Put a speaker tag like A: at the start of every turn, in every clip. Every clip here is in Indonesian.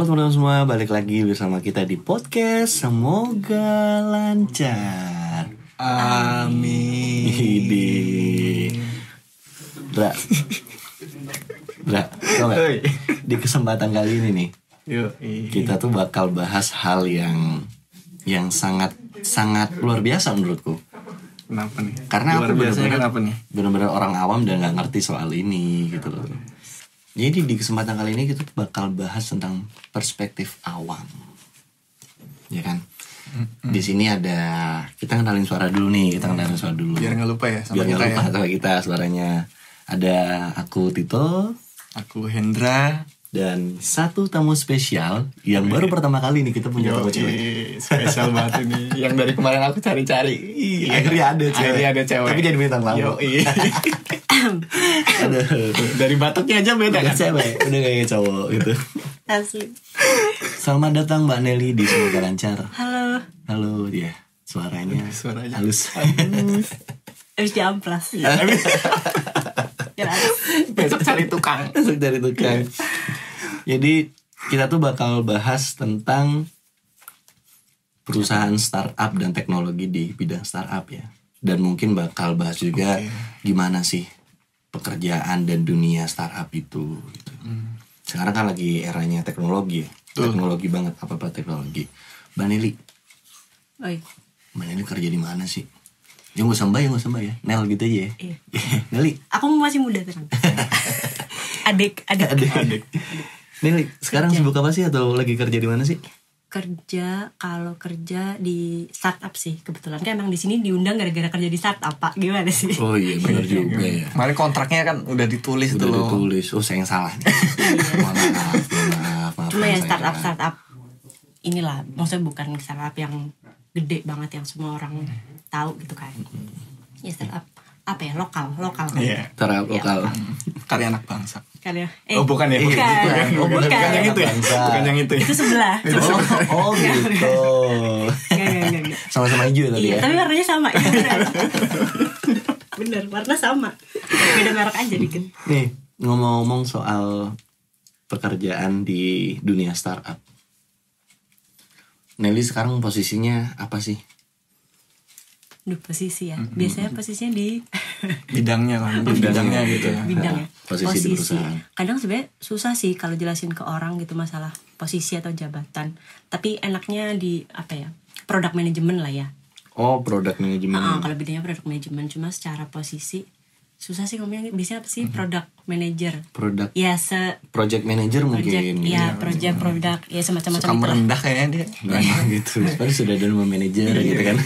A: Halo teman-teman semua, balik lagi bersama kita di podcast Semoga Lancar.
B: Amin.
A: Bra, tau gak? Di kesempatan kali ini nih, kita tuh bakal bahas hal yang sangat luar biasa menurutku.
B: Kenapa nih?
A: Karena
B: luar
A: aku benar-benar orang awam dan nggak ngerti soal ini gitu loh. Jadi di kesempatan kali ini kita bakal bahas tentang perspektif awam, ya kan? Di sini ada, kita kenalin suara dulu nih,
B: Biar nggak lupa ya sama
A: Biar
B: kita
A: nggak lupa
B: ya.
A: sama kita suaranya. Ada aku Tito,
B: Aku Hendra.
A: dan satu tamu spesial yang baru pertama kali nih kita punya tamu cewek.
B: Spesial banget ini. Yang dari kemarin aku cari-cari.
A: Akhirnya ada cewek. Tapi jadi bintang tamu. Dari batuknya aja beda kan? Cewek, udah kayak cowok gitu.
C: Asli.
A: Selamat datang Mbak Nelly di Semoga Lancar.
C: Halo.
A: Dia suaranya halus.
C: Harus diamplas.
B: Besok cari tukang.
A: Jadi kita tuh bakal bahas tentang perusahaan startup dan teknologi di bidang startup ya. Dan mungkin bakal bahas juga gimana sih pekerjaan dan dunia startup itu gitu. Sekarang kan lagi eranya teknologi ya. Teknologi banget, apa-apa teknologi. Mbak Nelly.
C: Oi.
A: Mbak Nelly kerja di mana sih? Ya gak usah mbak ya. Nel gitu aja ya.
C: Iya.
A: Nelly.
C: Aku masih muda tenang. Adik.
A: Nelly, sekarang sibuk apa sih atau lagi kerja di mana sih?
C: Kalau kerja di startup sih kebetulan kan emang di sini diundang gara-gara kerja di startup Pak. Gimana sih?
A: Oh iya benar juga ya.
B: Kemarin kontraknya kan udah ditulis
A: Udah
B: tuh loh.
A: ditulis. Oh saya yang salah nih. Maaf.
C: Cuma ya startup inilah, maksudnya bukan startup yang gede banget yang semua orang tahu gitu kan. Ya startup apa ya, lokal kan.
B: Iya.
A: Startup lokal.
B: Karya anak bangsa.
C: Kan ya.
B: Oh bukan ya?
C: Bukan.
B: Bukan yang itu ya? Bukan yang itu ya?
C: Itu sebelah.
A: Oh gitu.
C: Enggak.
A: Sama-sama hijau tadi
C: Iya,
A: ya.
C: tapi warnanya sama. Bener, warna sama. Beda merek aja dikit.
A: Nih ngomong-ngomong soal pekerjaan di dunia startup. Nelly sekarang posisinya apa sih?
C: Posisi ya. Biasanya posisinya di
B: Bidangnya gitu ya.
C: bidang ya.
A: Posisi di perusahaan.
C: Kadang sebenarnya susah sih kalau jelasin ke orang gitu masalah posisi atau jabatan. Tapi enaknya di apa ya? Product management lah ya.
A: Oh, product management.
C: Kalau bidangnya product management, cuma secara posisi susah sih ngomongnya. Biasanya apa sih? Product manager.
A: Product.
C: Ya
A: Project manager mungkin.
C: Ya, project produk ya semacam-macam
B: Suka merendah kayaknya dia.
A: Nah, gitu. Padahal sudah ada nama manajer gitu kan.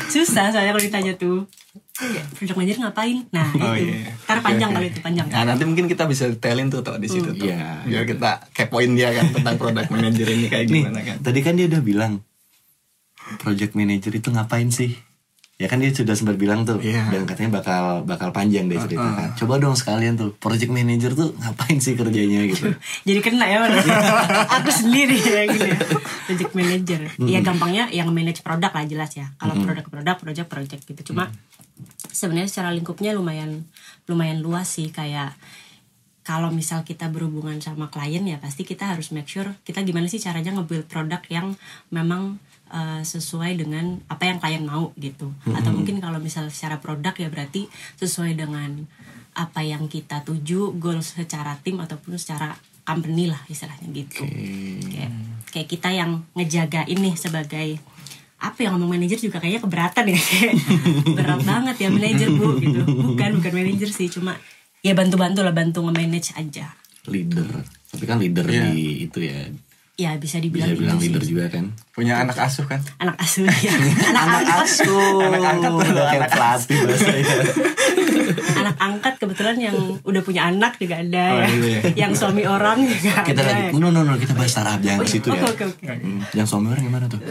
C: Susah soalnya kalau ditanya tuh. Product manager ngapain? Nah, itu. Ntar panjang kalau itu panjang.
B: Nah, nanti mungkin kita bisa detailin tuh di situ tuh.
A: Iya.
B: Biar kita kepoin dia kan tentang product manager ini kayak gimana kan.
A: Tadi kan dia udah bilang project manager itu ngapain sih? Ya kan dia sudah sempat bilang tuh. Dan katanya bakal panjang deh ceritakan. Coba dong sekalian tuh, project manager tuh ngapain sih kerjanya gitu.
C: Jadi kena ya aku sendiri ya gitu ya. Project manager. Ya gampangnya yang manage produk lah jelas ya. Kalau produk project gitu. Cuma sebenarnya secara lingkupnya lumayan luas sih. Kayak kalau misal kita berhubungan sama klien ya pasti kita harus make sure kita gimana sih caranya nge-build produk yang memang sesuai dengan apa yang klien mau gitu. Atau mungkin kalau misal secara produk ya berarti sesuai dengan apa yang kita tuju, goals secara tim ataupun secara company lah istilahnya gitu. Kayak kita yang ngejaga ini sebagai apa yang ngomong manajer juga kayaknya keberatan ya. Berat banget ya manajer Bu gitu. Bukan manajer sih, cuma ya bantu nge-manage aja.
A: Leader. Tapi kan leader di itu ya.
C: Ya bisa dibilang
A: leader
C: sih.
A: juga kan.
B: Punya anak asuh kan?
C: Anak asuh ya. Anak asuh.
B: Anak angkat
A: udah kayak pelatih bahasanya.
C: Anak angkat kebetulan yang udah punya anak juga ada.
B: Gitu ya.
C: Yang suami orang juga
A: Kita
C: ada.
A: lagi no kita bahas startup jangan ke situ ya.
C: Oke.
A: Yang suami orang gimana tuh?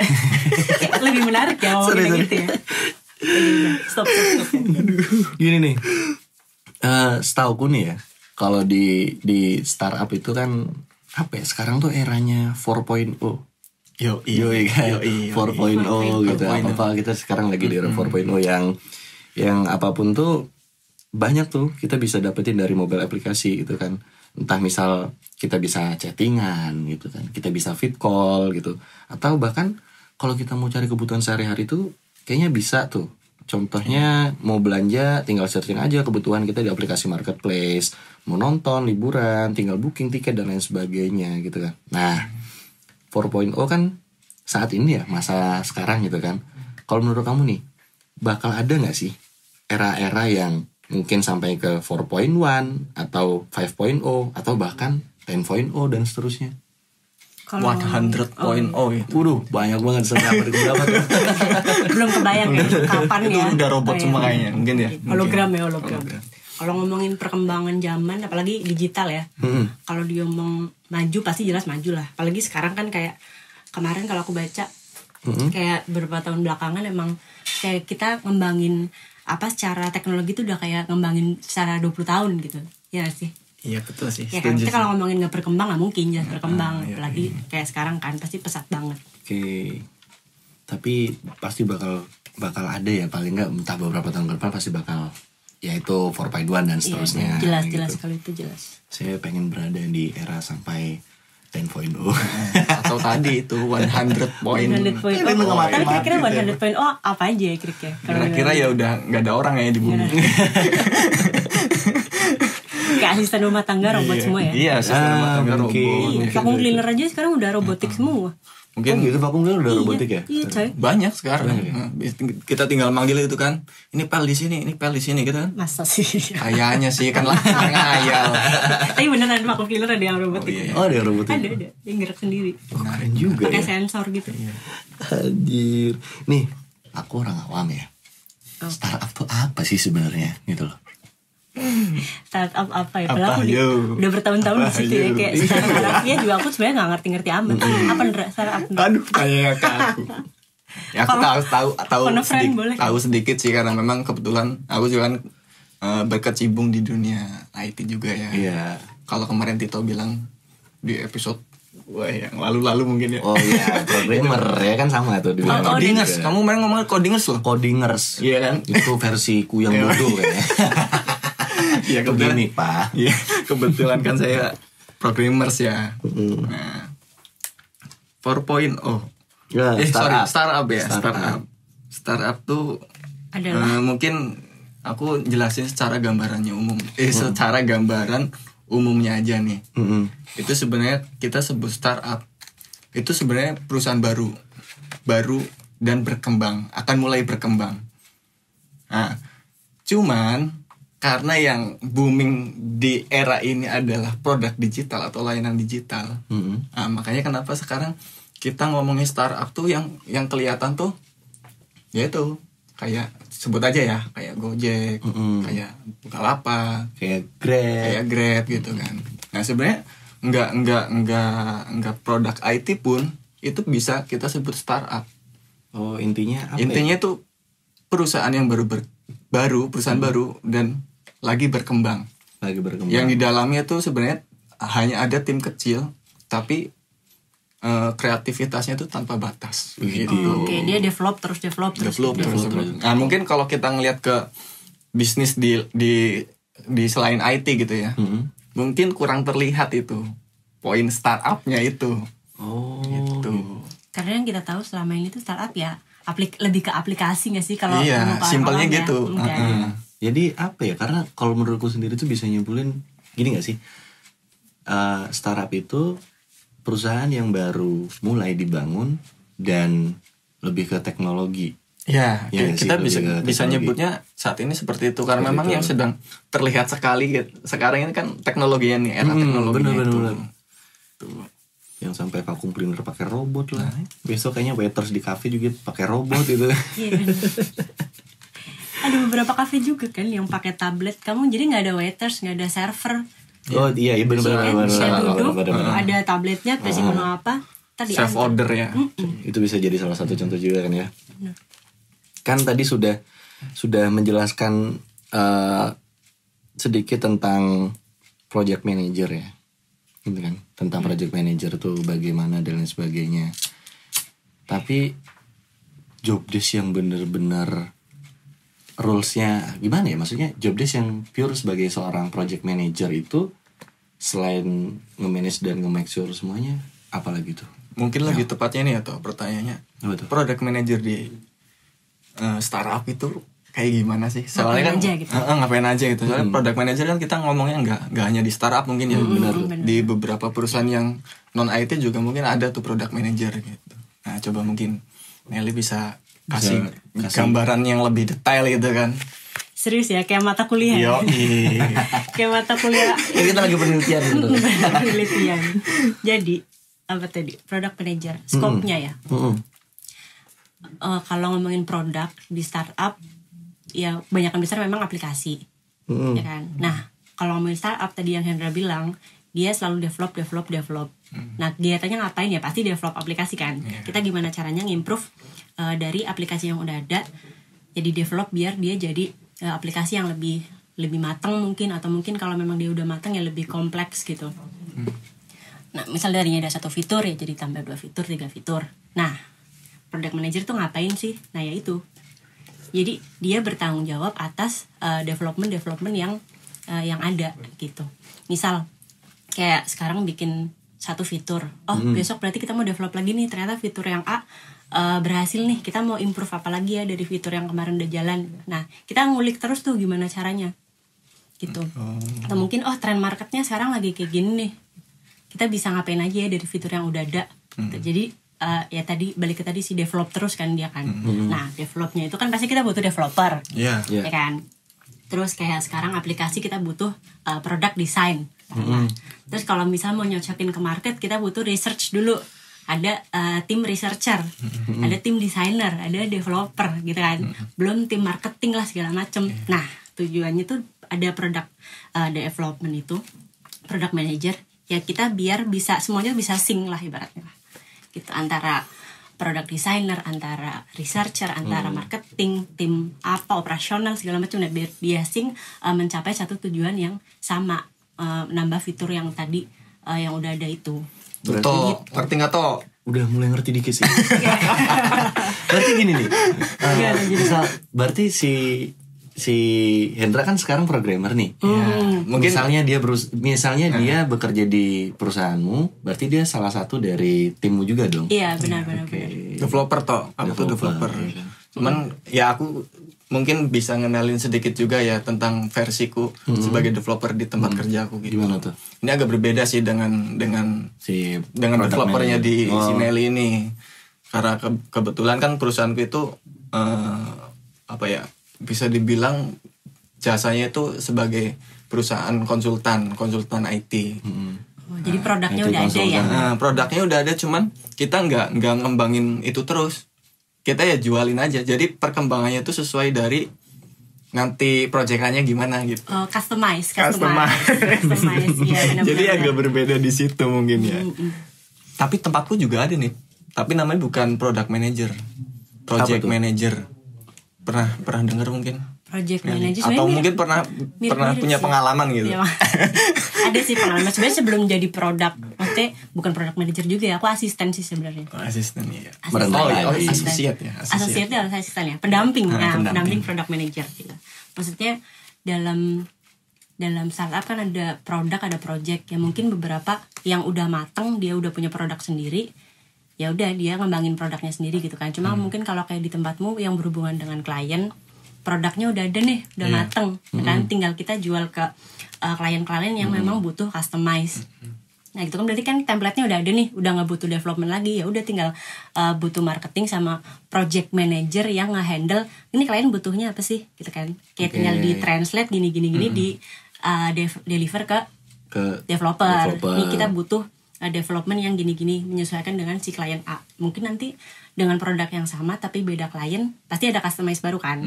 C: Lebih menarik ya ngomongin gitu ya. Stop.
A: Gini nih. Setauku nih ya, kalau di startup itu kan apa ya, sekarang tuh eranya 4.0. Yoi kan 4.0 gitu. Apa kita sekarang lagi di era 4.0 yang apapun tuh banyak tuh kita bisa dapetin dari mobile aplikasi gitu kan. Entah misal kita bisa chattingan gitu kan, kita bisa vid call gitu, atau bahkan kalau kita mau cari kebutuhan sehari-hari tuh kayaknya bisa tuh. Contohnya mau belanja tinggal searching aja kebutuhan kita di aplikasi marketplace, mau nonton, liburan, tinggal booking tiket dan lain sebagainya gitu kan. Nah, 4.0 kan saat ini ya, masa sekarang gitu kan. Kalau menurut kamu nih, bakal ada gak sih era-era yang mungkin sampai ke 4.1 atau 5.0 atau bahkan 10.0 dan seterusnya?
B: 100.0 itu.
A: Waduh, banyak banget berapa tuh?
C: Belum kebayang ya kapan
B: Itu
C: ya.
B: udah robot
C: Oh,
B: semua
C: iya.
B: kayaknya, mungkin ya.
C: Hologram
B: Mungkin.
C: ya, hologram. Kalau ngomongin perkembangan zaman, apalagi digital ya. Kalau diomong maju pasti jelas maju lah. Apalagi sekarang kan kayak kemarin kalau aku baca kayak beberapa tahun belakangan emang kayak kita ngembangin apa secara teknologi tuh udah kayak ngembangin secara 20 tahun gitu. Ya gak sih?
B: Iya betul sih.
C: Ya kan
B: Setuju
C: kita
B: sih.
C: kalau ngomongin nggak berkembang nggak mungkin jelas berkembang.
B: iya,
C: Apalagi kayak sekarang kan pasti pesat banget.
A: Oke. Tapi pasti bakal ada ya, paling nggak entah beberapa tahun ke depan pasti bakal yaitu 4.1 dan seterusnya.
C: Jelas
A: gitu.
C: jelas kalau itu jelas.
A: Saya pengen berada di era sampai 10.0
B: Atau tadi itu 100 point.
C: 100 point.
A: Itu nggak
C: Tapi
A: mati-mati
C: kira-kira
A: tuh.
C: 100 point. Oh apa aja ya kira-kira?
B: Kira-kira ya udah nggak ada orang ya di bumi.
C: Kayak asisten rumah tangga robot semua ya.
B: Iya, sistem rumah tangga robot.
A: mungkin.
B: ya.
C: Vacuum cleaner aja sekarang udah robotik semua.
B: Mungkin
A: Oh gitu, vakum udah robotik ya?
C: Iya coy.
B: banyak sekarang. Nah, kita tinggal manggil itu kan. Ini pel di sini, ini pel di sini gitu kan.
C: Masa sih?
B: Kayaknya sih kan lah ngayal.
C: Tapi beneran vacuum cleaner ada yang robotik.
B: Oh, iya.
A: Oh ada robotik.
C: Ada yang gerak sendiri.
A: Keren juga
C: Pakai
A: ya.
C: sensor gitu.
A: Anjir. Nih, aku orang awam ya. Startup tuh apa sih sebenarnya gitu loh?
C: Startup apa ya?
B: Apa,
C: Padahal aku
B: yo?
C: udah bertahun-tahun di
B: Apa,
C: situ ya.
B: yo?
C: Kayak secara harafiah juga aku sebenarnya nggak ngerti-ngerti amat. Apa Ndra startup?
B: Aduh, kayak ke aku. Ya aku tahu
C: Kono friend boleh.
B: tahu sedikit sih karena memang kebetulan aku juga kan berkecimpung di dunia IT juga ya.
A: Iya.
B: Kalau kemarin Tito bilang di episode wah yang lalu-lalu mungkin ya.
A: Oh iya, programmer ya kan sama tuh di
C: Oh,
B: Codingers, kamu kemarin ngomong Codingers loh.
A: Codingers.
B: Iya kan?
A: Itu versiku yang bodoh kayaknya.
B: Iya
A: Begini, Pak.
B: Iya, kebetulan kan saya programmers ya. Nah, 4.0.
A: Ya,
B: Startup ya, Startup tuh
C: Adalah
B: mungkin aku jelasin secara gambarannya umum. Secara gambaran umumnya aja nih. Itu sebenarnya kita sebut startup. Itu sebenarnya perusahaan baru dan berkembang, akan mulai berkembang. Nah, cuman karena yang booming di era ini adalah produk digital atau layanan digital. Nah, makanya kenapa sekarang kita ngomongin startup tuh yang kelihatan tuh yaitu kayak sebut aja ya, kayak Gojek, kayak Bukalapak,
A: kayak
B: Grab gitu kan. Nah, sebenarnya enggak produk IT pun itu bisa kita sebut startup.
A: Oh, intinya apa?
B: Intinya tuh perusahaan yang baru, perusahaan baru dan lagi berkembang.
A: Lagi berkembang.
B: Yang di dalamnya tuh sebenarnya hanya ada tim kecil, tapi kreativitasnya tuh tanpa batas. Gitu.
C: Oke, dia develop terus.
B: Develop. Nah, mungkin kalau kita ngelihat ke bisnis di selain IT gitu ya, mungkin kurang terlihat itu poin startupnya itu.
A: Oh,
B: Gitu.
C: Karena yang kita tahu selama ini tuh startup ya lebih ke aplikasi nggak sih kalau
B: Iya,
C: ngomong ke
B: simpelnya
C: orang-orang
B: gitu.
C: Ya, udah.
A: Jadi apa ya? Karena kalau menurutku sendiri tuh bisa nyimpulin gini gak sih? Startup itu perusahaan yang baru mulai dibangun dan lebih ke teknologi.
B: Ya,
A: Ya,
B: kita
A: sih,
B: bisa
A: lebih ke
B: bisa
A: teknologi.
B: nyebutnya saat ini seperti itu karena
A: Seperti
B: memang
A: itu.
B: yang sedang terlihat sekali sekarang ini kan teknologinya nih, era teknologinya itu.
A: bener. Yang sampai vacuum cleaner pakai robot lah. Besok kayaknya waiters di cafe juga pakai robot gitu.
C: Iya. Ada beberapa kafe juga kan yang pakai tablet. Kamu jadi nggak ada waiters, nggak ada server.
A: Oh iya, bener.
C: Bisa duduk, ada tabletnya, kasih menu apa, tadi
B: Self order ya.
A: Itu bisa jadi salah satu contoh juga kan ya. Kan tadi sudah menjelaskan sedikit tentang project manager ya, gitu kan, tentang project manager tuh bagaimana dan lain sebagainya. Tapi job desk yang bener-bener rulesnya gimana ya, maksudnya job desk yang pure sebagai seorang project manager itu selain nge-manage dan nge-make sure semuanya, apalagi tuh?
B: Mungkin lebih tepatnya nih atau pertanyaannya,
A: Apa tuh?
B: product manager di startup itu kayak gimana sih? Soalnya
C: Ngapain
B: kan
C: aja gitu.
B: ngapain aja gitu. Soalnya product manager kan kita ngomongnya nggak hanya di startup mungkin ya, benar. Di beberapa perusahaan yang non IT juga mungkin ada tuh product manager gitu. Nah, coba mungkin Nelly bisa kasih gambaran yang lebih detail gitu kan.
C: Serius ya, kayak mata kuliah.
B: Yo,
C: Kayak mata kuliah.
A: Ya, kita lagi penelitian gitu.
C: Penelitian. Jadi apa tadi? Product manager, scope-nya ya. Kalau ngomongin produk di startup, ya banyak besar memang aplikasi, ya kan. Nah, kalau ngomongin startup tadi yang Hendra bilang, dia selalu develop. Nah, kegiatannya ngapain ya? Pasti develop aplikasi kan. Kita gimana caranya ngimprove dari aplikasi yang udah ada, jadi develop biar dia jadi aplikasi yang lebih matang mungkin, atau mungkin kalau memang dia udah matang ya lebih kompleks gitu. Nah, misal darinya ada 1 fitur ya jadi tambah 2 fitur, 3 fitur. Nah, product manager tuh ngapain sih? Nah, ya itu. Jadi dia bertanggung jawab atas development yang ada gitu. Misal kayak sekarang bikin 1 fitur. Oh, besok berarti kita mau develop lagi nih. Ternyata fitur yang A berhasil nih. Kita mau improve apa lagi ya dari fitur yang kemarin udah jalan. Nah, kita ngulik terus tuh gimana caranya. Gitu. Atau mungkin tren marketnya sekarang lagi kayak gini nih. Kita bisa ngapain aja ya dari fitur yang udah ada. Gitu. Jadi ya tadi balik ke tadi si develop terus kan dia kan. Nah, developnya itu kan pasti kita butuh developer. Ya kan. Terus kayak sekarang aplikasi kita butuh product design. Nah, terus kalau misal mau nyocokin ke market, kita butuh research dulu. Ada tim researcher, ada tim designer, ada developer gitu kan. Belum tim marketing lah segala macem. Nah, tujuannya tuh ada product development itu, product manager. Ya kita biar bisa semuanya bisa sync lah ibaratnya. Gitu, antara product designer, antara researcher, antara marketing, tim apa operasional segala macam, dan biar dia sync mencapai satu tujuan yang sama, nambah fitur yang tadi yang udah ada itu.
B: Tuh, ngerti nggak toh?
A: Udah mulai ngerti dikit sih. Berarti gini nih, misal berarti si Hendra kan sekarang programmer nih. Mungkin misalnya dia bekerja di perusahaanmu, berarti dia salah satu dari timmu juga dong.
C: Iya, benar.
B: Developer toh, aku tuh developer.
A: Ya.
B: Cuman ya aku mungkin bisa ngenalin sedikit juga ya tentang versiku sebagai developer di tempat kerja aku gitu.
A: Gimana tuh?
B: Ini agak berbeda sih dengan developernya di Sinelli ini. Karena kebetulan kan perusahaanku itu bisa dibilang jasanya itu sebagai perusahaan konsultan IT.
C: Jadi produknya udah ada ya.
B: Produknya udah ada, cuman kita nggak ngembangin itu terus. Kita ya jualin aja. Jadi perkembangannya itu sesuai dari nanti proyekannya gimana gitu.
C: Customize. Ya,
B: jadi agak berbeda di situ mungkin ya. Tapi tempatku juga ada nih. Tapi namanya bukan product manager, project manager. Pernah dengar mungkin? Project manager
C: atau
B: mungkin pernah punya pengalaman gitu.
C: Ya, ada sih pengalaman. Sebenarnya sebelum jadi produk, maksudnya bukan product manager juga ya. Aku asisten sih sebenarnya.
B: Asisten ya.
C: Asosiat ya. Asosiatnya harus asisten ya. Pendamping product manager gitu. Maksudnya dalam startup kan ada produk, ada project. Ya mungkin beberapa yang udah mateng, dia udah punya produk sendiri. Ya udah dia ngembangin produknya sendiri gitu kan. Cuma mungkin kalau kayak di tempatmu yang berhubungan dengan klien, produknya udah ada nih, udah mateng, kan tinggal kita jual ke klien-klien yang memang butuh customize. Nah itu kan berarti kan template-nya udah ada nih, udah nggak butuh development lagi, ya udah tinggal butuh marketing sama project manager yang nge-handle ini klien butuhnya apa sih, gitu kan? Kayak tinggal di translate gini di deliver ke developer. Nih kita butuh development yang gini-gini menyesuaikan dengan si klien A. Mungkin nanti dengan produk yang sama tapi beda klien pasti ada customize baru kan.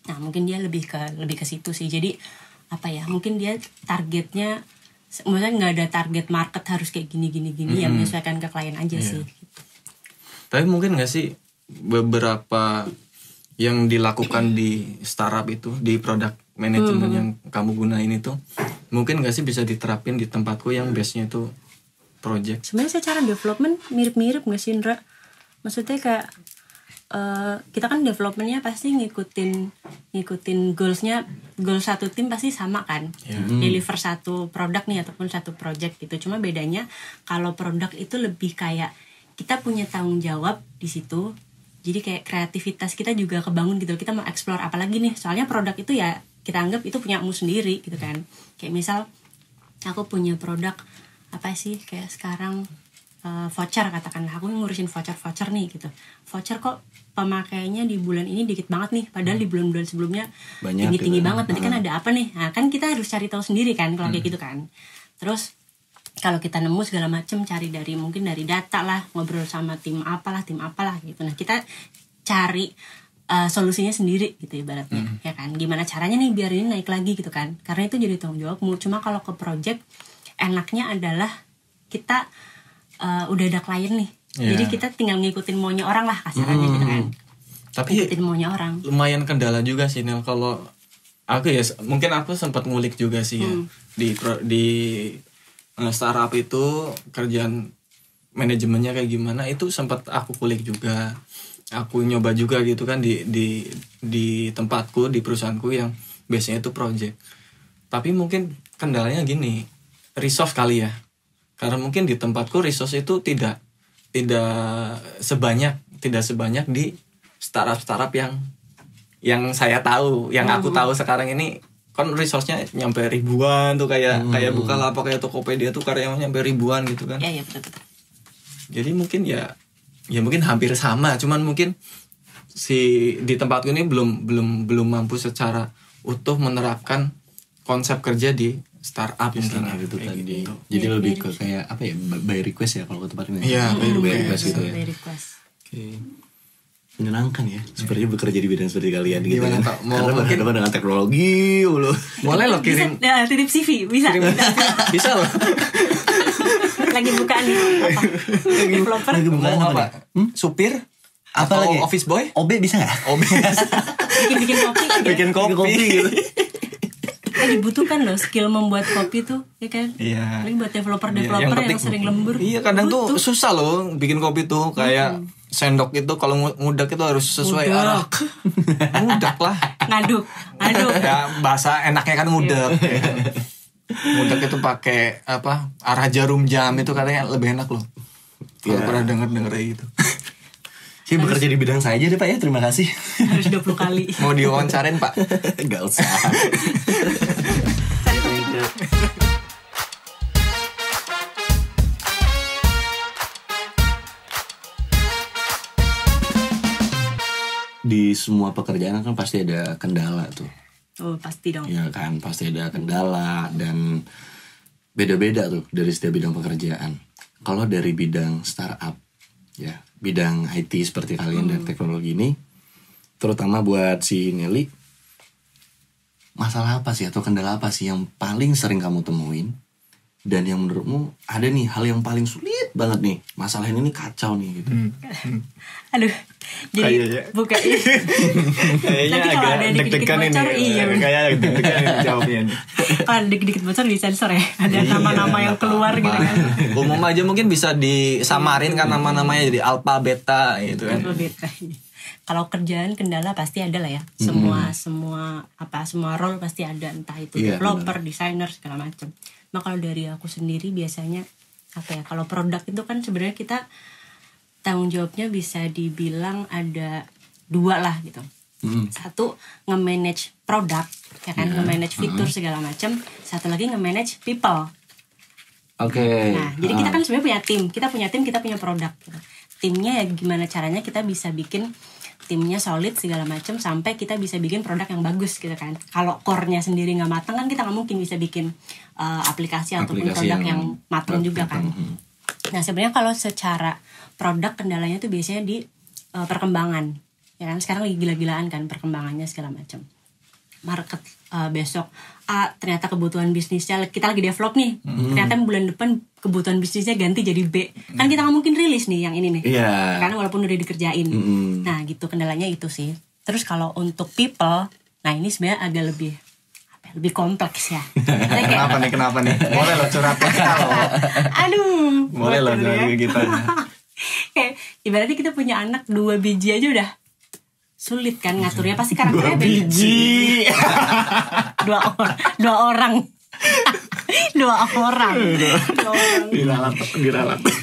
C: Nah mungkin dia lebih ke situ sih. Jadi apa ya, mungkin dia targetnya maksudnya nggak ada target market harus kayak gini ya menyesuaikan ke klien aja sih gitu.
B: Tapi mungkin nggak sih beberapa yang dilakukan di startup itu, di product management yang kamu gunain itu, mungkin nggak sih bisa diterapin di tempatku yang base-nya itu project?
C: Sebenarnya secara development mirip-mirip nggak sih Indra? Maksudnya kayak kita kan developmentnya pasti ngikutin goal satu tim pasti sama kan, deliver satu produk nih ataupun satu project gitu. Cuma bedanya kalau produk itu lebih kayak kita punya tanggung jawab di situ, jadi kayak kreativitas kita juga kebangun gitu. Kita mau explore apa lagi nih, soalnya produk itu ya kita anggap itu punyamu sendiri gitu kan. Kayak misal aku punya produk apa sih, kayak sekarang voucher katakanlah, aku ngurusin voucher nih gitu. Voucher kok pemakaiannya di bulan ini dikit banget nih, padahal di bulan-bulan sebelumnya tinggi-tinggi banget. Berarti kan ada apa nih? Nah, kan kita harus cari tahu sendiri kan kalau kayak gitu kan. Terus kalau kita nemu segala macam, cari mungkin dari data lah, ngobrol sama tim apalah gitu. Nah, kita cari solusinya sendiri gitu ibaratnya, ya kan. Gimana caranya nih biar ini naik lagi gitu kan. Karena itu jadi tanggung jawabmu. Cuma kalau ke project enaknya adalah kita udah ada klien nih, jadi kita tinggal ngikutin maunya orang lah kasarnya gitu kan.
B: Tapi
C: ngikutin maunya orang.
B: Lumayan kendala juga sih Nel, kalau aku ya mungkin aku sempat ngulik juga sih ya di startup itu kerjaan manajemennya kayak gimana, itu sempat aku kulik juga. Aku nyoba juga gitu kan di tempatku, di perusahaanku yang biasanya itu project. Tapi mungkin kendalanya gini, resource kali ya. Karena mungkin di tempatku resource itu tidak sebanyak di startup yang saya tahu, yang aku tahu sekarang ini kan resource-nya nyampe ribuan tuh, kayak Bukalapak, kayak Tokopedia tuh karyawannya nyampe ribuan gitu kan.
C: Iya betul.
B: Jadi mungkin ya mungkin hampir sama, cuman mungkin di tempatku ini belum mampu secara utuh menerapkan konsep kerja di startup
A: mungkin gitu tadi. Gitu. Jadi lebih ke kayak apa ya, by request ya kalau ke tempat ini.
B: Iya,
A: by request gitu ya.
B: Oke.
A: Menyenangkan ya, sepertinya bekerja di bidang seperti kalian gitu.
B: Gimana,
A: kan.
B: Pak?
A: Karena berhadapan dengan teknologi loh.
B: Boleh lo kirim.
C: Bisa, titip CV bisa.
B: Bisa loh.
C: Lagi bukaan nih apa? Developer.
A: Lagi bukaan
B: apa? Supir?
A: Apa
B: atau
A: lagi?
B: Office boy?
A: OB bisa nggak?
B: OB. Bikin kopi
A: gitu.
C: Dibutuhkan loh skill membuat kopi tuh, ya kan?
B: Iya.
C: Lagi buat developer
B: yang
C: sering lembur.
B: Iya, kadang tuh susah loh bikin kopi tuh, kayak sendok itu kalau ngudak itu harus sesuai arah. Ngudak lah.
C: Ngaduk.
B: Ya bahasa enaknya kan ngudak. Ngudak itu pakai apa? Arah jarum jam itu katanya lebih enak loh. Kalau pernah denger gitu.
A: Sih bekerja di bidang saya aja deh Pak ya, terima kasih.
C: Harus 20 kali.
B: Mau diwawancarin Pak?
A: Gak usah. Di semua pekerjaan kan pasti ada kendala tuh.
C: Oh pasti dong.
A: Ya kan, pasti ada kendala dan beda-beda tuh dari setiap bidang pekerjaan. Kalau dari bidang startup, ya bidang IT seperti kalian dan teknologi ini, terutama buat si Nelly, masalah apa sih atau kendala apa sih yang paling sering kamu temuin, dan yang menurutmu ada nih hal yang paling sulit banget nih, masalah ini nih kacau nih gitu.
C: Aduh, jadi buka
B: kayaknya
C: nanti kalau ada dikit-dikit bocor
B: kayak deg-degan jawabnya.
C: Kalau dikit-dikit bocor disensor ya, ada nama-nama yang keluar gitu kan.
B: Umum aja mungkin bisa disamarin kan nama-namanya jadi alpha beta gitu kan.
C: Alpha beta. Kalau kerjaan kendala pasti ada lah ya. Semua role pasti ada, entah itu developer, designer segala macam. Nah kalau dari aku sendiri biasanya apa ya, kalau produk itu kan sebenarnya kita tanggung jawabnya bisa dibilang ada 2 lah gitu. Satu nge-manage produk, ya kan, nge-manage fitur segala macam. Satu lagi nge-manage people.
A: Oke.
C: Nah, jadi kita kan sebenarnya punya tim, kita punya produk. Gitu. Timnya ya gimana caranya kita bisa bikin timnya solid segala macam sampai kita bisa bikin produk yang bagus gitu kan. Kalau core-nya sendiri nggak matang kan kita nggak mungkin bisa bikin aplikasi ataupun produk yang matang juga kan. Nah sebenarnya kalau secara produk kendalanya tuh biasanya di perkembangan, ya kan. Sekarang lagi gila-gilaan kan perkembangannya segala macam. Market besok ternyata kebutuhan bisnisnya kita lagi develop nih, ternyata bulan depan kebutuhan bisnisnya ganti jadi B, kan kita nggak mungkin rilis nih yang ini nih, karena walaupun udah dikerjain. Nah gitu kendalanya itu sih. Terus kalau untuk people, nah ini sebenarnya agak lebih kompleks ya.
B: Kenapa nih? Boleh lo curhat kita lo.
C: Aduh.
B: Boleh lo curhat gitu.
C: Kayak ibaratnya kita punya anak 2 biji aja udah sulit kan ngaturnya, pasti karakternya beda. Dua orang.
B: Diralat.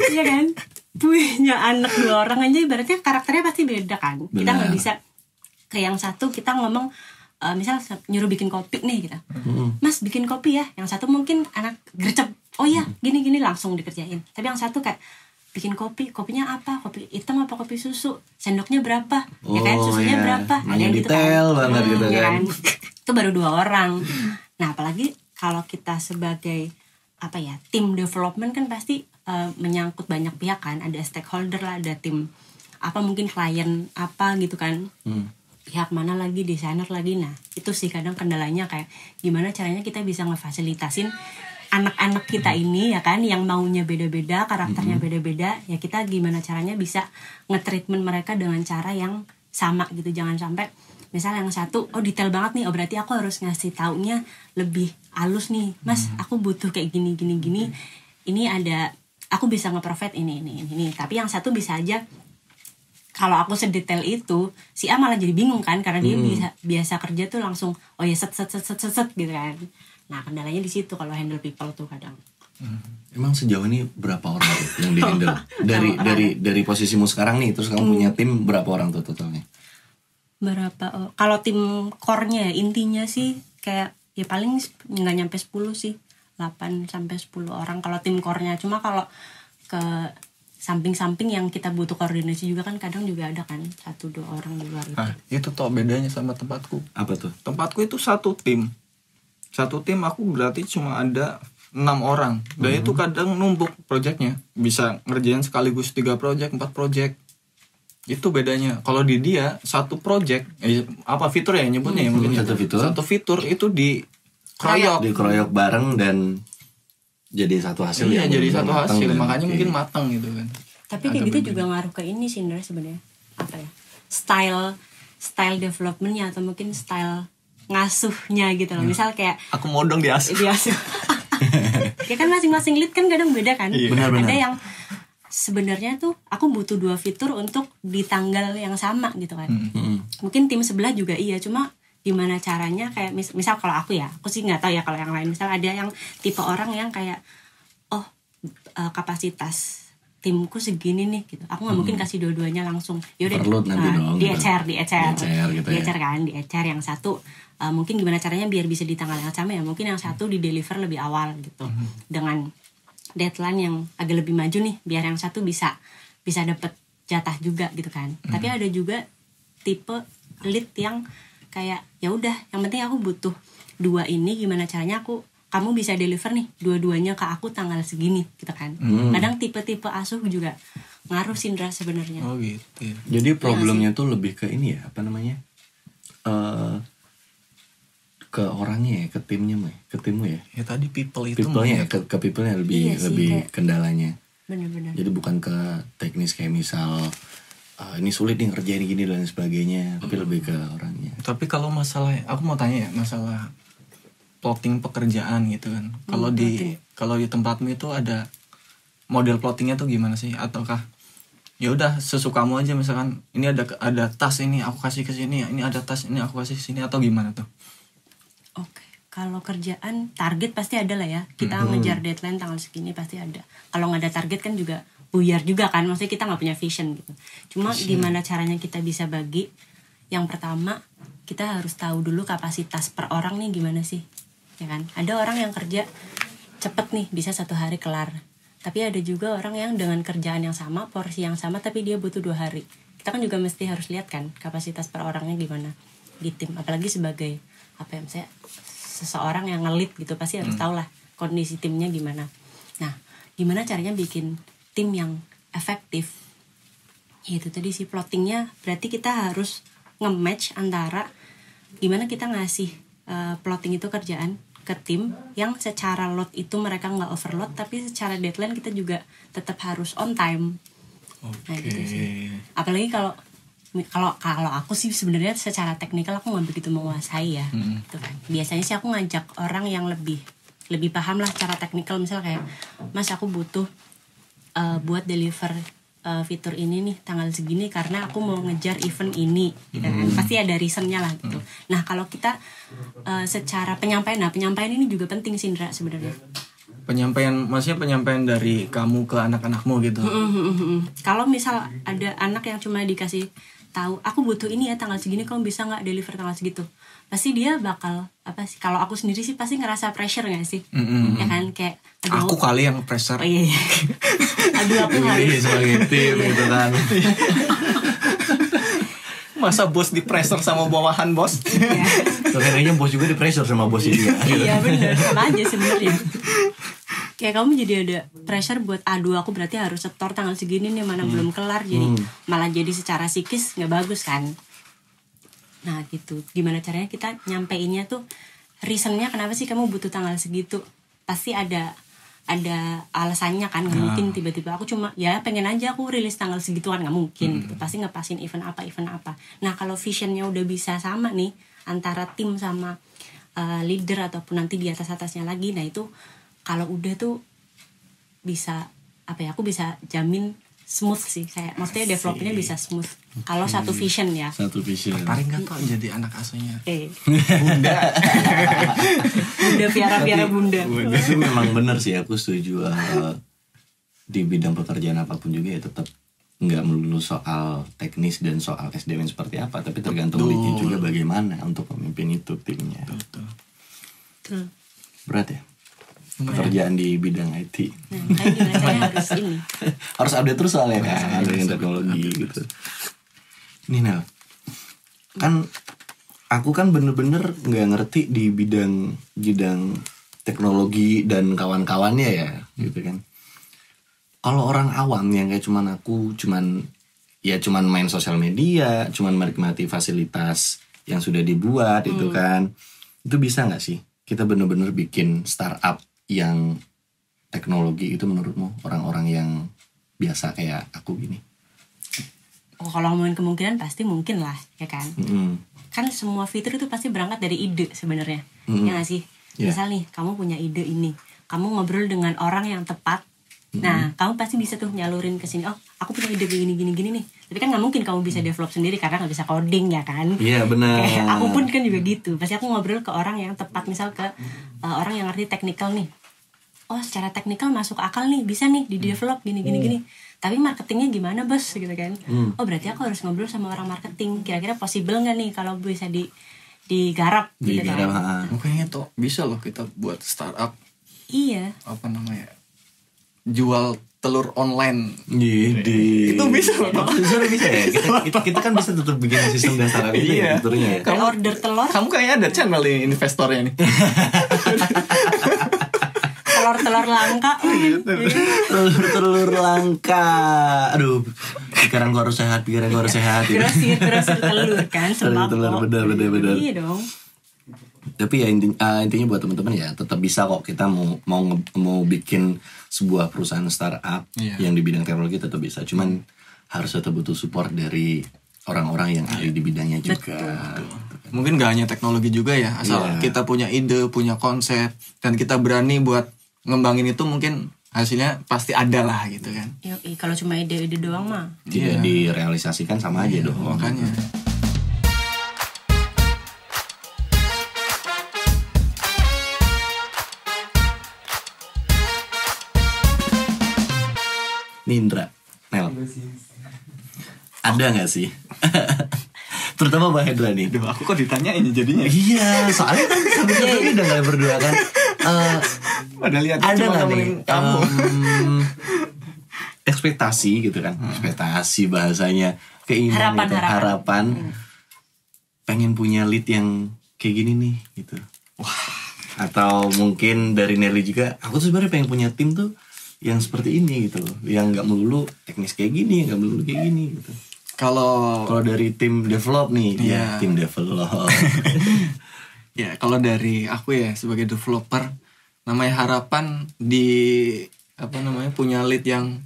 C: Iya kan, punya anak 2 orang aja ibaratnya karakternya pasti beda kan. Kita nggak bisa ke yang satu kita ngomong misal nyuruh bikin kopi nih kita, Mas bikin kopi ya. Yang satu mungkin anak gercep, oh iya gini langsung dikerjain. Tapi yang satu kayak bikin kopinya apa, kopi hitam apa kopi susu, sendoknya berapa, ya kan, susunya berapa, ada yang gitu
A: detail
C: kan.
A: banget gitu
C: Ya
A: kan.
C: Itu baru 2 orang. Nah apalagi kalau kita sebagai apa ya, tim development kan pasti menyangkut banyak pihak kan, ada stakeholder lah, ada tim apa mungkin klien apa gitu kan, pihak mana lagi, desainer lagi. Nah itu sih kadang kendalanya, kayak gimana caranya kita bisa ngefasilitasin anak-anak kita ini ya kan, yang maunya beda-beda, karakternya beda-beda, ya kita gimana caranya bisa nge-treatment mereka dengan cara yang sama gitu. Jangan sampai misal yang satu detail banget nih, berarti aku harus ngasih taunya lebih halus nih, Mas aku butuh kayak gini ini ada, aku bisa nge-provide ini. Tapi yang satu bisa aja kalau aku sedetail itu, si A malah jadi bingung kan, karena dia biasa kerja tuh langsung set gitu kan. Nah kendalanya di situ kalau handle people tuh kadang.
A: Emang sejauh ini berapa orang tuh yang di handle dari posisimu sekarang nih, terus kamu punya tim berapa orang tuh totalnya?
C: Berapa? Kalau tim core-nya intinya sih kayak ya paling nggak nyampe 10 sih, 8 sampai 10 orang kalau tim core-nya. Cuma kalau ke samping-samping yang kita butuh koordinasi juga kan kadang juga ada kan 1-2 orang di luar itu.
B: Nah, itu toh bedanya sama tempatku.
A: Apa tuh?
B: Tempatku itu satu tim aku berarti cuma ada 6 orang, dan itu kadang numpuk projectnya, bisa ngerjain sekaligus 3 project 4 project. Itu bedanya. Kalau di dia satu project apa fitur ya nyebutnya ya, mungkin satu fitur itu dikeroyok
A: bareng dan jadi satu hasil.
B: Iya, jadi satu hasil, makanya mungkin matang gitu kan.
C: Tapi kayak gitu juga ngaruh ke ini sih sebenarnya, apa ya, style developmentnya atau mungkin style ngasuhnya gitu loh. Misal kayak
B: aku modong diasuh.
C: Ya kan masing-masing lead kan kadang beda kan.
A: Benar-benar.
C: Ada yang sebenarnya tuh aku butuh 2 fitur untuk di tanggal yang sama gitu kan. Mungkin tim sebelah juga iya, cuma gimana caranya kayak misal kalau aku sih nggak tahu ya kalau yang lain. Misal ada yang tipe orang yang kayak kapasitas timku segini nih gitu, aku nggak mungkin kasih dua-duanya langsung. Yaudah di ecer gitu, di ecer kan, di ecer yang satu mungkin gimana caranya biar bisa di tanggal yang sama ya, mungkin yang satu di deliver lebih awal gitu, dengan deadline yang agak lebih maju nih, biar yang satu bisa dapet jatah juga gitu kan. Tapi ada juga tipe lead yang kayak ya udah yang penting aku butuh 2 ini, gimana caranya kamu bisa deliver nih dua-duanya ke aku tanggal segini gitu kan. Kadang tipe-tipe asuh juga ngaruh Sindra sebenarnya.
B: Oh gitu.
A: Jadi problemnya tuh lebih ke ini ya, apa namanya, ke orangnya ya, ke timnya ke timmu ya.
B: Ya tadi people itu.
A: People-nya ke people-nya lebih kendalanya.
C: Benar-benar.
A: Jadi bukan ke teknis kayak misal ini sulit nih ngerjain gini dan sebagainya, tapi lebih ke orangnya.
B: Tapi kalau masalah, aku mau tanya ya, masalah plotting pekerjaan gitu kan. Kalau di tempatmu itu ada model plottingnya tuh gimana sih? Ataukah ya udah sesukamu aja, misalkan ini ada tas ini aku kasih ke sini, ini ada tas ini aku kasih ke sini, atau gimana tuh?
C: Oke, kalau kerjaan target pasti ada lah ya. Kita ngejar deadline tanggal segini pasti ada. Kalau nggak ada target kan juga buyar juga kan. Maksudnya kita nggak punya vision gitu. Cuma gimana caranya kita bisa bagi? Yang pertama kita harus tahu dulu kapasitas per orang nih gimana sih, ya kan? Ada orang yang kerja cepet nih bisa 1 hari kelar. Tapi ada juga orang yang dengan kerjaan yang sama, porsi yang sama, tapi dia butuh 2 hari. Kita kan juga mesti harus lihat kan kapasitas per orangnya gimana di tim. Apalagi sebagai apa ya, misalnya seseorang yang ngelit gitu, pasti harus tahu lah kondisi timnya gimana. Nah, gimana caranya bikin tim yang efektif? Ya itu tadi sih plottingnya. Berarti kita harus nge-match antara gimana kita ngasih plotting itu kerjaan ke tim yang secara load itu mereka nggak overload, tapi secara deadline kita juga tetap harus on time. Nah gitu sih. Apalagi kalau aku sih sebenarnya secara teknikal aku nggak begitu menguasai ya, gitu kan. Biasanya sih aku ngajak orang yang lebih paham lah cara teknikal, misal kayak Mas aku butuh buat deliver fitur ini nih tanggal segini karena aku mau ngejar event ini gitu kan. Pasti ada reasonnya lah gitu. Nah kalau kita secara penyampaian, penyampaian ini juga penting sih Indra sebenarnya.
B: Maksudnya penyampaian dari kamu ke anak-anakmu gitu.
C: Kalau misal ada anak yang cuma dikasih tahu aku butuh ini ya tanggal segini, kamu bisa nggak deliver tanggal segitu, pasti dia bakal apa sih, kalau aku sendiri sih pasti ngerasa pressure nggak sih, ya kan, kayak
B: aku kali yang pressure.
C: Oh, iya. Aduh aku harus
A: sebagai tim gitu kan.
B: Masa bos di pressure sama bawahan bos?
A: Kayaknya bos juga di pressure sama bos juga.
C: Iya benar, sama aja sebenarnya. Kayak kamu jadi ada pressure buat aduh aku berarti harus setor tanggal segini nih, mana belum kelar, jadi malah jadi secara psikis nggak bagus kan. Nah gitu, gimana caranya kita nyampeinnya tuh reasonnya kenapa sih kamu butuh tanggal segitu, pasti ada alasannya kan, nggak mungkin tiba-tiba aku cuma ya pengen aja aku rilis tanggal segituan, nggak mungkin gitu. Pasti ngepasin event apa. Nah kalau visionnya udah bisa sama nih antara tim sama leader ataupun nanti di atasnya lagi, nah itu kalau udah tuh bisa apa ya, aku bisa jamin smooth sih, kayak maksudnya developnya bisa smooth kalau satu vision ya.
A: Satu vision.
B: Paling nggak kok jadi anak asuhnya.
C: Bunda piara bunda.
A: Itu memang benar sih, aku setuju. Di bidang pekerjaan apapun juga ya tetap nggak melulu soal teknis dan soal SDM seperti apa, tapi tergantung leadnya juga bagaimana untuk memimpin itu timnya.
C: Betul.
A: Berat ya pekerjaan di bidang IT.
C: Kayak gimana saya harus ini.
A: Harus update terus soalnya kan dengan teknologi gitu. Nih Nel, kan aku kan bener-bener nggak ngerti di bidang teknologi dan kawan-kawannya ya, gitu kan. Kalau orang awam yang kayak cuman main sosial media, cuman menikmati fasilitas yang sudah dibuat itu kan, itu bisa nggak sih kita bener-bener bikin startup yang teknologi itu menurutmu, orang-orang yang biasa kayak aku gini?
C: Oh, kalau ngomongin kemungkinan pasti mungkin lah, ya kan? Kan semua fitur itu pasti berangkat dari ide sebenarnya, ya nggak sih? Misal nih, kamu punya ide ini, kamu ngobrol dengan orang yang tepat, nah kamu pasti bisa tuh nyalurin ke sini. Oh, aku punya ide gini nih. Tapi kan nggak mungkin kamu bisa develop sendiri karena nggak bisa coding ya kan? Iya
A: benar.
C: Kayak aku pun kan juga gitu. Pasti aku ngobrol ke orang yang tepat, misal ke orang yang ngerti teknikal nih. Oh, secara teknikal masuk akal nih, bisa nih di develop gini. Tapi marketingnya gimana bos gitu kan? Oh berarti aku harus ngobrol sama orang marketing. Kira-kira possible nggak nih kalau bisa digarap gitu kan?
B: Makanya tuh bisa loh kita buat startup.
C: Iya.
B: Apa namanya? Jual telur online.
A: Itu
B: bisa loh.
A: Bisa ya. Kita kan bisa tetap bikin sistem dan startup itu ya, fiturnya ya.
C: Kalau order telur.
B: Kamu kayaknya ada channel nih investornya nih.
C: telur langka.
A: telur langka. Aduh, pikiran gua harus sehat.
C: Grosir telur kan, sembako.
A: Telur bener.
C: Iya dong.
A: Tapi ya intinya buat teman-teman ya tetap bisa kok, kita mau bikin sebuah perusahaan startup yang di bidang teknologi tetap bisa. Cuman harus tetap butuh support dari orang-orang yang ahli di bidangnya juga.
C: Betul.
B: Mungkin gak hanya teknologi juga ya, asal kita punya ide, punya konsep, dan kita berani buat ngembangin itu, mungkin hasilnya pasti ada lah gitu kan.
C: Kalau cuma ide-ide doang mah
A: tidak direalisasikan sama aja dong.
B: Makanya.
A: Nindra, Nel, ada nggak sih? Terutama Mbak Hendra nih.
B: Duh, aku kok ditanyain jadinya.
A: Iya, soalnya kan sambil udah nggak berdua kan.
B: Pada lihat
A: ada nggak nih
B: kamu
A: ekspektasi gitu kan? Ekspektasi bahasanya, keinginan, harapan. Pengen punya lead yang kayak gini nih gitu. Wah. Atau mungkin dari Nelly juga, aku tuh sebenarnya pengen punya tim tuh yang seperti ini gitu loh, yang nggak melulu teknis kayak gini, nggak melulu kayak gini gitu. Kalau dari tim develop nih, tim develop.
B: Ya kalau dari aku ya sebagai developer, namanya harapan di punya lead yang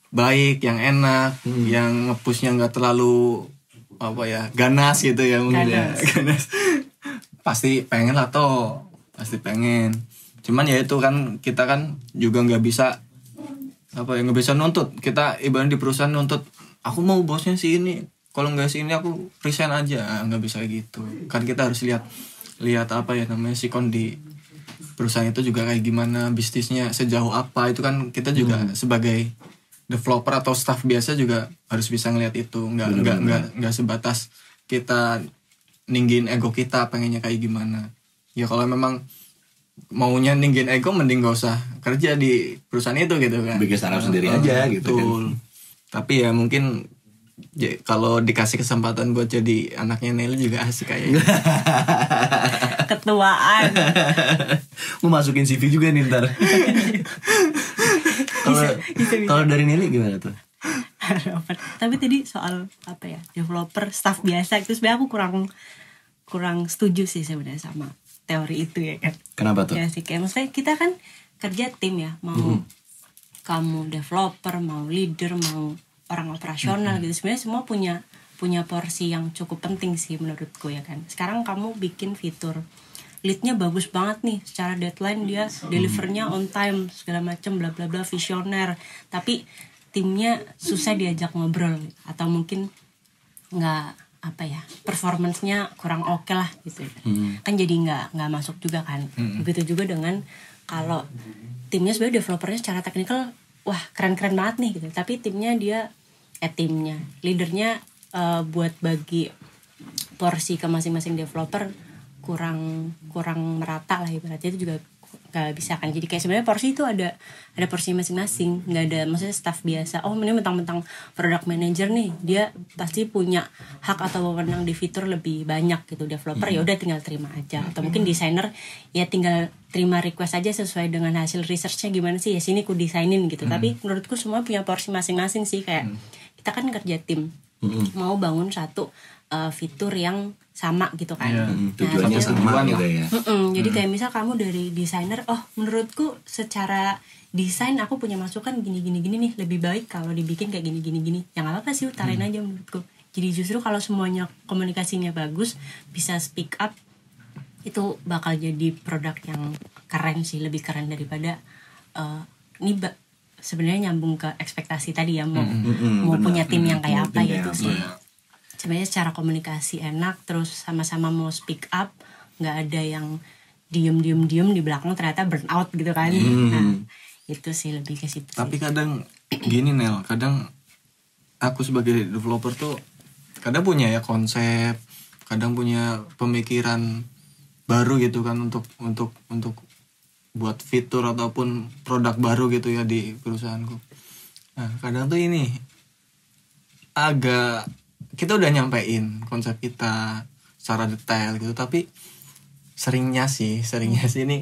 B: baik, yang enak, yang nge-pushnya nggak terlalu ganas gitu ya mungkin ganas. Pasti pengen lah toh, pasti pengen. Cuman ya itu kan kita kan juga nggak bisa apa ya, nggak bisa nuntut. Kita ibaratnya di perusahaan nuntut, aku mau bosnya si ini, kalau nggak si ini aku resign aja. Nggak bisa gitu kan. Kita harus lihat apa ya namanya, sikon di perusahaan itu juga kayak gimana, bisnisnya sejauh apa. Itu kan kita juga sebagai developer atau staff biasa juga harus bisa ngelihat itu. Nggak sebatas kita ninggin ego kita pengennya kayak gimana. Ya kalau memang maunya ninggin ego, mending gak usah kerja di perusahaan itu gitu kan.
A: Bikin startup sendiri aja gitu kan.
B: Tapi ya mungkin kalau dikasih kesempatan buat jadi anaknya Nelly juga asik kayaknya.
C: Ketuaan.
A: Mau masukin CV juga nih ntar. Kalau dari Nelly gimana tuh?
C: Tapi tadi soal apa ya, developer staff biasa itu sebenarnya aku kurang setuju sih sebenarnya sama teori itu ya kan.
A: Kenapa tuh?
C: Ya sih, kayak maksudnya kita kan kerja tim ya, mau kamu developer, mau leader, mau orang operasional gitu, sebenarnya semua punya porsi yang cukup penting sih menurutku ya kan. Sekarang kamu bikin fitur, leadnya bagus banget nih, secara deadline dia delivernya on time segala macam bla bla bla, visioner, tapi timnya susah diajak ngobrol atau mungkin nggak apa ya, performance-nya kurang oke lah gitu kan, jadi nggak masuk juga kan. Begitu juga dengan kalau timnya sebenarnya developernya secara teknikal wah keren banget nih gitu, tapi leadernya buat bagi porsi ke masing-masing developer kurang merata lah ibaratnya, itu juga gak bisa kan. Jadi kayak sebenarnya porsi itu ada porsi masing-masing, nggak ada maksudnya staff biasa ini mentang-mentang product manager nih dia pasti punya hak atau wewenang di fitur lebih banyak gitu. Developer ya udah tinggal terima aja, atau mungkin desainer ya tinggal terima request aja sesuai dengan hasil researchnya gimana sih, ya sini ku desainin gitu. Tapi menurutku semua punya porsi masing-masing sih. Kayak kita kan kerja tim, mau bangun satu fitur yang sama gitu kan.
A: Tujuannya sama gitu ya.
C: Jadi kayak misal kamu dari desainer, menurutku secara desain aku punya masukan gini nih, lebih baik kalau dibikin kayak gini. Yang apa sih, utarain aja menurutku. Jadi justru kalau semuanya komunikasinya bagus, bisa speak up, itu bakal jadi produk yang keren sih, lebih keren daripada sebenarnya nyambung ke ekspektasi tadi ya, mau punya tim yang kayak apa gitu sih. Sebenarnya secara komunikasi enak, terus sama-sama mau speak up, nggak ada yang diem di belakang ternyata burn out gitu kan. Nah itu sih lebih ke situ.
B: Tapi kadang gini Nel, kadang aku sebagai developer tuh kadang punya ya konsep, kadang punya pemikiran baru gitu kan untuk buat fitur ataupun produk baru gitu ya di perusahaanku. Nah kadang tuh ini agak, kita udah nyampein konsep kita secara detail gitu, tapi seringnya sih ini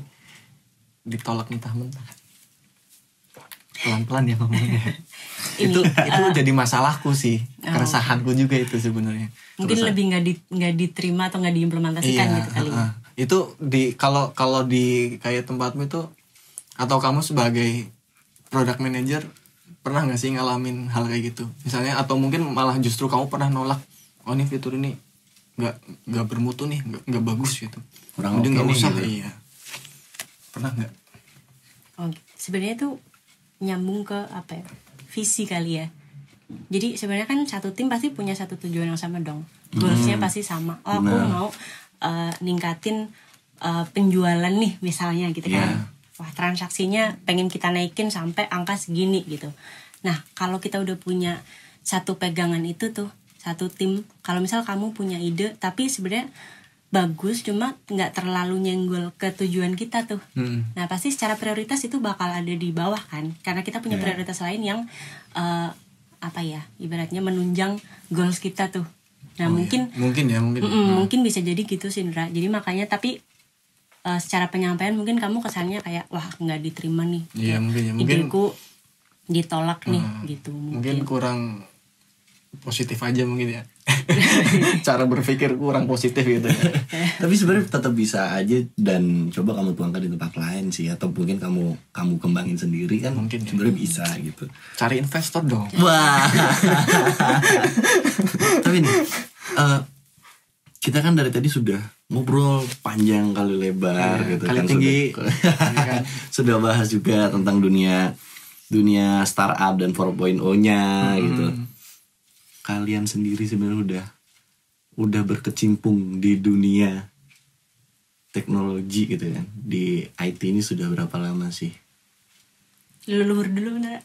B: ditolak mentah-mentah. Pelan-pelan ya ngomongnya. itu jadi masalahku sih, keresahanku juga itu sebenarnya.
C: Mungkin lebih nggak diterima atau nggak diimplementasikan gitu kali.
B: Itu kalau di kayak tempatmu itu, atau kamu sebagai product manager, pernah nggak sih ngalamin hal kayak gitu misalnya, atau mungkin malah justru kamu pernah nolak, ini fitur ini nggak bermutu nih, nggak bagus gitu, udah nggak usah gitu. Iya, pernah nggak?
C: Sebenarnya tuh nyambung ke apa ya, visi kali ya. Jadi sebenarnya kan satu tim pasti punya satu tujuan yang sama dong, goalsnya pasti sama. Aku mau ningkatin penjualan nih misalnya gitu kan. Wah transaksinya pengen kita naikin sampai angka segini gitu. Nah kalau kita udah punya satu pegangan itu tuh, satu tim, kalau misal kamu punya ide tapi sebenarnya bagus cuma nggak terlalu nyenggol ke tujuan kita tuh, nah pasti secara prioritas itu bakal ada di bawah kan, karena kita punya prioritas lain yang apa ya, ibaratnya menunjang goals kita tuh. Nah mungkin bisa jadi gitu sih Indra. Jadi makanya tapi secara penyampaian mungkin kamu kesannya kayak wah nggak diterima nih, ideku ditolak nih gitu.
B: Mungkin kurang positif aja mungkin ya. Cara berpikir kurang positif gitu.
A: Tapi sebenarnya tetap bisa aja, dan coba kamu tuangkan di tempat lain sih, atau mungkin kamu kembangin sendiri kan, mungkin sebenarnya bisa gitu.
B: Cari investor dong.
A: Wah. Tapi nih kita kan dari tadi sudah ngobrol panjang kali lebar gitu
B: kali
A: kan,
B: tinggi.
A: sudah bahas juga tentang dunia dunia startup dan 4.0-nya gitu. Kalian sendiri sebenarnya udah berkecimpung di dunia teknologi gitu kan, di IT ini sudah berapa lama sih?
C: Leluhur dulu bener.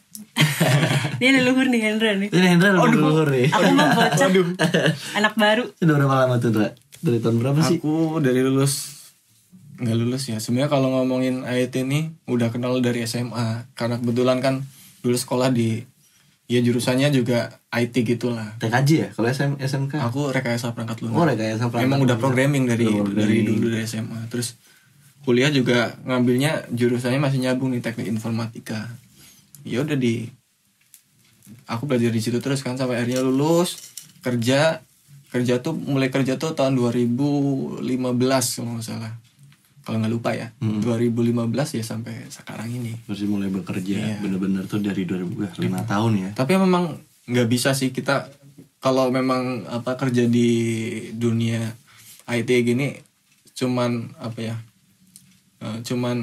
C: Dia leluhur nih Hendra nih.
A: Ini Hendra leluhur nih.
C: Aku mah bocah. Anak baru.
A: Sudah berapa lama tuh, Ndra? Dari tahun berapa sih?
B: Aku dari nggak lulus ya. Sebenarnya kalau ngomongin IT ini udah kenal dari SMA. Karena kebetulan kan dulu sekolah di jurusannya juga IT gitulah.
A: TKJ ya? Kalau SMK?
B: Aku rekayasa perangkat lunak.
A: Oh, rekayasa perangkat
B: Emang udah
A: lunak.
B: programming dari dulu dari SMA. Terus kuliah juga ngambilnya jurusannya masih nyambung nih, teknik informatika. Ya udah aku belajar di situ terus kan sampai akhirnya lulus, mulai kerja tuh tahun 2015 kalau nggak salah. Kalau nggak lupa ya. 2015 ya sampai sekarang ini.
A: Terus mulai bekerja
B: Iya.
A: bener-bener tuh dari 5 tahun ya.
B: Tapi memang nggak bisa sih kita kalau memang kerja di dunia IT gini cuman cuman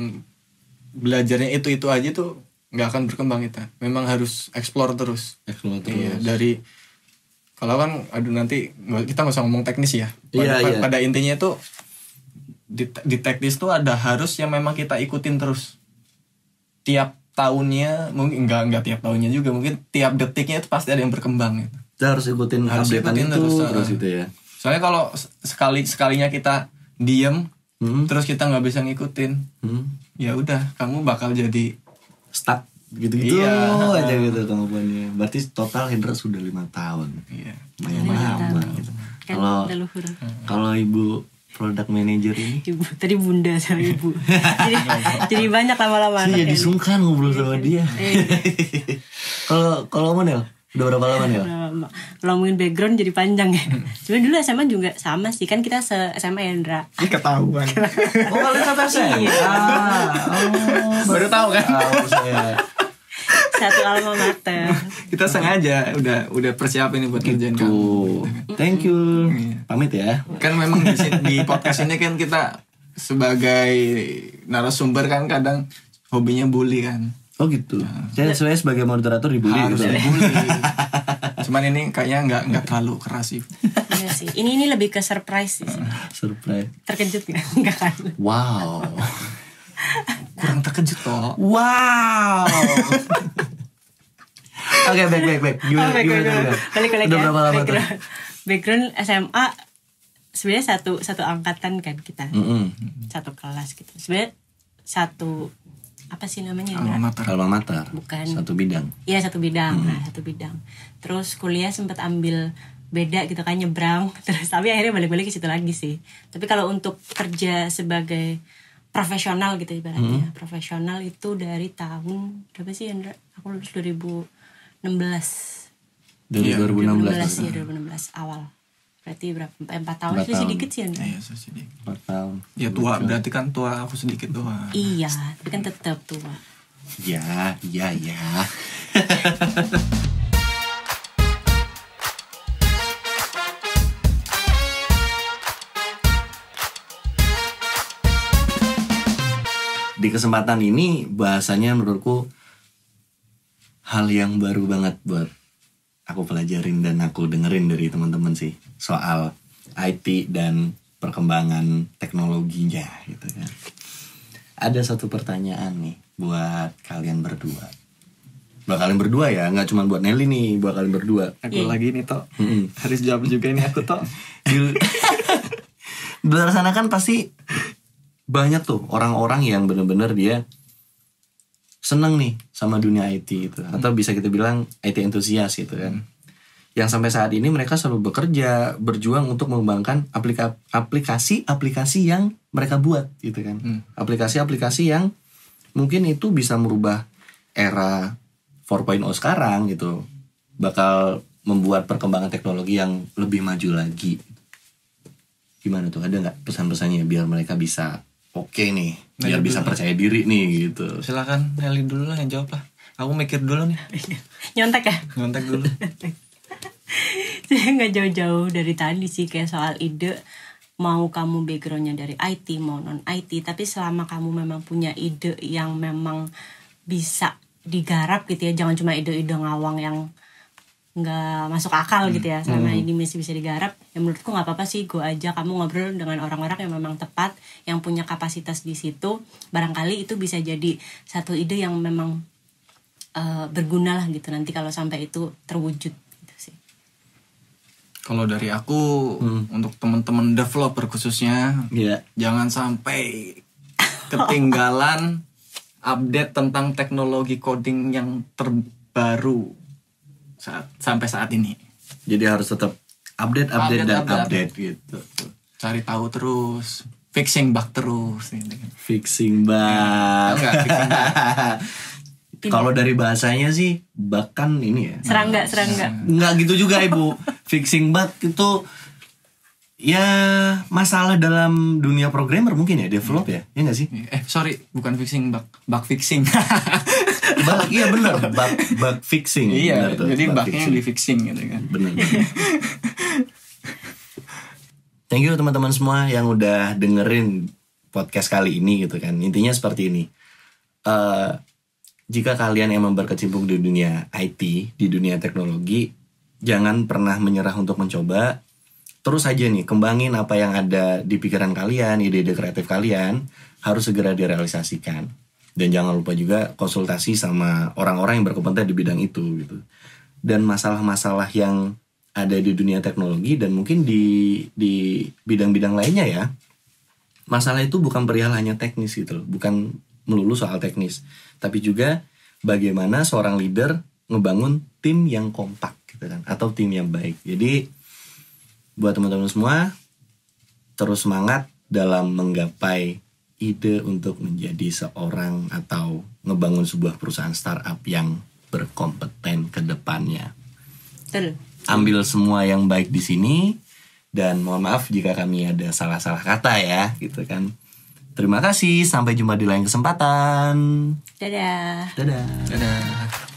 B: belajarnya itu aja tuh nggak akan berkembang kita. Memang harus explore terus. Iya, dari kalau kan nanti kita nggak usah ngomong teknis ya. Pada intinya itu di teknis tuh ada harus yang memang kita ikutin terus. Tiap tahunnya mungkin enggak tiap tahunnya juga, mungkin tiap detiknya itu pasti ada yang berkembang gitu.
A: Kita harus ikutin update-an itu terus itu ya.
B: Soalnya kalau sekalinya kita diem terus kita nggak bisa ngikutin, ya udah kamu bakal jadi
A: stuck gitu-gitu
B: Iya.
A: aja gitu kemampuannya. Berarti total Hendra sudah 5 tahun.
B: Iya.
A: Lumayan lama gitu.
C: Kan leluhur.
A: Kalau Ibu product manager ini
C: Ibu, tadi bunda sama ibu. jadi banyak lama-lama
A: sih jadi
C: anaknya.
A: sungkan ngobrol sama dia. Kalau Monel udah berapa lama Nel?
C: Lama. Kalau ngomongin background jadi panjang ya. Sebenarnya dulu SMA juga sama sih, kan kita SMA Hendra.
B: Ini ketahuan.
A: Oh kalian satu SMA?
B: Baru tahu kan?
A: Tahu saya.
C: Satu alma mater.
B: Kita sengaja udah persiapin nih buat kerjaan kamu.
A: Tuh, thank you. Pamit ya.
B: Kan memang di podcast ini kan kita sebagai narasumber kan kadang hobinya bully kan.
A: Oh gitu. Saya sebagai moderator dibully
B: Harus
A: gitu.
B: dibully. Cuman ini kayaknya nggak terlalu keras sih.
C: Iya sih. Ini lebih ke surprise sih.
A: Surprise.
C: Terkejut nggak? Nggak kan?
A: Wow.
B: Kurang terkejut kok.
A: Wow. Oke, baik. Gimana?
C: Balik
A: Udah berapa lama tuh?
C: Background SMA sebenarnya satu angkatan kan kita. Satu kelas gitu. Sebenarnya satu apa sih namanya?
B: Alma mater.
C: Bukan.
A: Satu bidang.
C: Iya, satu bidang. Nah, satu bidang. Terus kuliah sempat ambil beda gitu kan, nyebrang. Terus tapi akhirnya balik-balik ke situ lagi sih. Tapi kalau untuk kerja sebagai profesional gitu ibaratnya. Profesional itu dari tahun berapa sih Hendra? Aku lulus 2016.
A: Dari 2016.
C: Iya, 2016 awal. Berarti berapa? 4 tahun sih sedikit sih Hendra.
B: Iya, sedikit.
A: 4 tahun.
B: Ya tua, berarti kan tua aku sedikit doang.
C: Iya, tapi kan tetap tua.
A: Ya. Di kesempatan ini bahasanya menurutku hal yang baru banget buat aku pelajarin dan aku dengerin dari teman-teman sih soal IT dan perkembangan teknologinya gitu kan. Ada satu pertanyaan nih buat kalian berdua. Buat kalian berdua ya, nggak cuma buat Nelly nih, buat kalian berdua.
B: Aku lagi nih toh. Harus jawab juga nih aku toh.
A: Di luar sana kan pasti banyak tuh orang-orang yang bener-bener dia seneng nih sama dunia IT itu, atau bisa kita bilang IT entusias gitu kan. Yang sampai saat ini mereka selalu bekerja, berjuang untuk mengembangkan aplikasi-aplikasi yang mereka buat gitu kan. Aplikasi-aplikasi yang mungkin itu bisa merubah era 4.0 sekarang gitu. Bakal membuat perkembangan teknologi yang lebih maju lagi. Gimana tuh, ada nggak pesan-pesannya biar mereka bisa oke nih, biar bisa percaya diri nih gitu.
B: Silakan Nelly dulu lah yang jawab lah. Aku mikir dulu nih.
C: Nyontek ya?
B: Ngontek dulu.
C: Saya nggak jauh-jauh dari tadi sih, kayak soal ide. Mau kamu backgroundnya dari IT, mau non IT, tapi selama kamu memang punya ide yang memang bisa digarap gitu ya, jangan cuma ide-ide ngawang yang nggak masuk akal gitu ya. Selama ini masih bisa digarap, ya menurutku nggak apa-apa sih, go aja kamu ngobrol dengan orang-orang yang memang tepat, yang punya kapasitas di situ, barangkali itu bisa jadi satu ide yang memang berguna lah gitu nanti kalau sampai itu terwujud gitu sih.
B: Kalau dari aku untuk teman-teman developer khususnya, jangan sampai ketinggalan update tentang teknologi coding yang terbaru sampai saat ini.
A: Jadi harus tetap update gitu.
B: Cari tahu terus, fixing bug terus gitu.
A: Fixing bug.
B: Fixing bug.
A: Kalau dari bahasanya sih bug kan ini ya.
C: Serangga.
A: Nggak gitu juga Ibu. Fixing bug itu ya masalah dalam dunia programmer mungkin ya, develop ya nggak sih?
B: Sorry, bukan fixing bug fixing.
A: Iya benar, bug fixing.
B: Iya,
A: bener,
B: jadi bugnya yang di fixing gitu kan.
A: Benar. Thank you teman-teman semua yang udah dengerin podcast kali ini gitu kan. Intinya seperti ini. Jika kalian emang berkecimpung di dunia IT, di dunia teknologi, jangan pernah menyerah untuk mencoba. Terus aja nih, kembangin apa yang ada di pikiran kalian, ide-ide kreatif kalian, harus segera direalisasikan. Dan jangan lupa juga konsultasi sama orang-orang yang berkompeten di bidang itu gitu. Dan masalah-masalah yang ada di dunia teknologi dan mungkin di bidang-bidang lainnya ya, masalah itu bukan perihal hanya teknis gitu loh, bukan melulu soal teknis, tapi juga bagaimana seorang leader ngebangun tim yang kompak gitu kan, atau tim yang baik. Jadi buat teman-teman semua, terus semangat dalam menggapai ide untuk menjadi seorang atau ngebangun sebuah perusahaan startup yang berkompeten ke depannya.
C: Betul.
A: Ambil semua yang baik di sini, dan mohon maaf jika kami ada salah-salah kata ya gitu kan. Terima kasih, sampai jumpa di lain kesempatan.
C: Dadah.
A: Dadah.
B: Dadah.